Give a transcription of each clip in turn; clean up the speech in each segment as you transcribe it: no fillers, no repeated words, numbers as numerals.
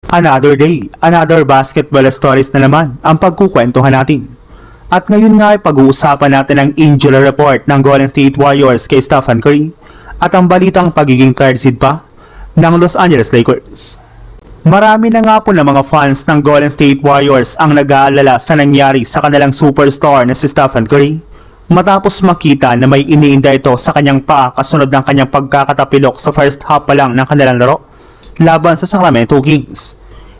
Another day, another basketball stories na naman ang pagkukwentuhan natin. At ngayon nga ay pag-uusapan natin ang injury report ng Golden State Warriors kay Stephen Curry at ang balitang pagiging third seed pa ng Los Angeles Lakers. Marami na nga po ng mga fans ng Golden State Warriors ang nag-aalala sa nangyari sa kanilang superstar na si Stephen Curry matapos makita na may iniinda ito sa kanyang paa kasunod ng kanyang pagkakatapilok sa first half pa lang ng kanilang laro laban sa Sacramento Kings.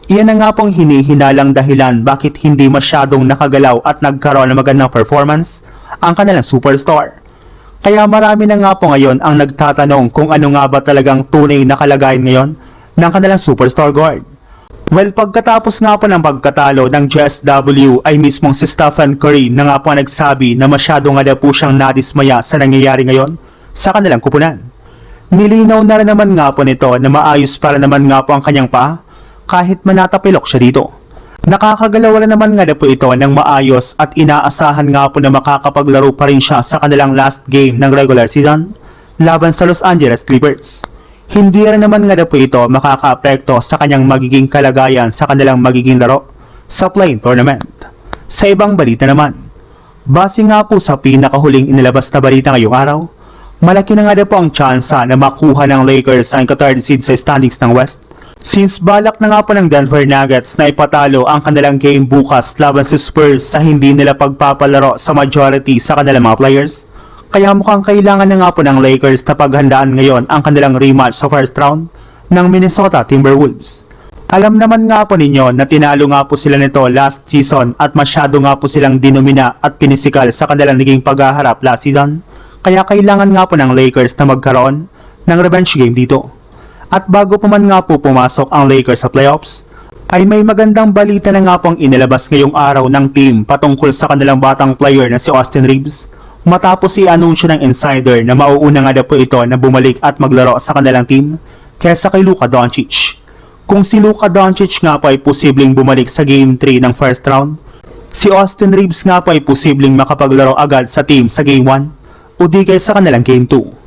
Iyan na nga pong hinihinalang dahilan bakit hindi masyadong nakagalaw at nagkaroon ng magandang performance ang kanilang superstar. Kaya marami na nga po ngayon ang nagtatanong kung ano nga ba talagang tunay na kalagayan ngayon ng kanilang superstar guard. Well, pagkatapos nga po ng pagkatalo ng GSW ay mismong si Stephen Curry na nga po nagsabi na masyado nga daw po siyang nadismaya sa nangyayari ngayon sa kanilang kupunan. Nilinaw na rin naman nga po nito na maayos para naman nga po ang kanyang paa kahit manatapilok siya dito. Nakakagalaw na naman nga na po ito ng maayos at inaasahan nga po na makakapaglaro pa rin siya sa kanilang last game ng regular season laban sa Los Angeles Clippers. Hindi rin naman nga na po ito makakaapekto sa kanyang magiging kalagayan sa kanilang magiging laro sa play-in tournament. Sa ibang balita naman, base nga po sa pinakahuling inilabas na balita ngayong araw, malaki na nga na po ang tsansa na makuha ng Lakers ang third seed sa standings ng West. Since balak na nga po ng Denver Nuggets na ipatalo ang kanilang game bukas laban sa Spurs sa hindi nila pagpapalaro sa majority sa kanilang mga players, kaya mukhang kailangan na nga po ng Lakers na paghandaan ngayon ang kanilang rematch sa first round ng Minnesota Timberwolves. Alam naman nga po ninyo na tinalo nga po sila nito last season at masyado nga po silang dinomina at pinisikal sa kanilang naging paghaharap last season, kaya kailangan nga po ng Lakers na magkaroon ng revenge game dito. At bago pa man nga po pumasok ang Lakers sa playoffs, ay may magandang balita na nga pong inilabas ngayong araw ng team patungkol sa kanilang batang player na si Austin Reeves matapos i-anunsyo ng insider na mauuna nga daw po ito na bumalik at maglaro sa kanilang team kesa kay Luka Doncic. Kung si Luka Doncic nga po ay posibleng bumalik sa Game 3 ng first round, si Austin Reeves nga po ay posibleng makapaglaro agad sa team sa Game 1 o di kaya sa kanilang Game 2.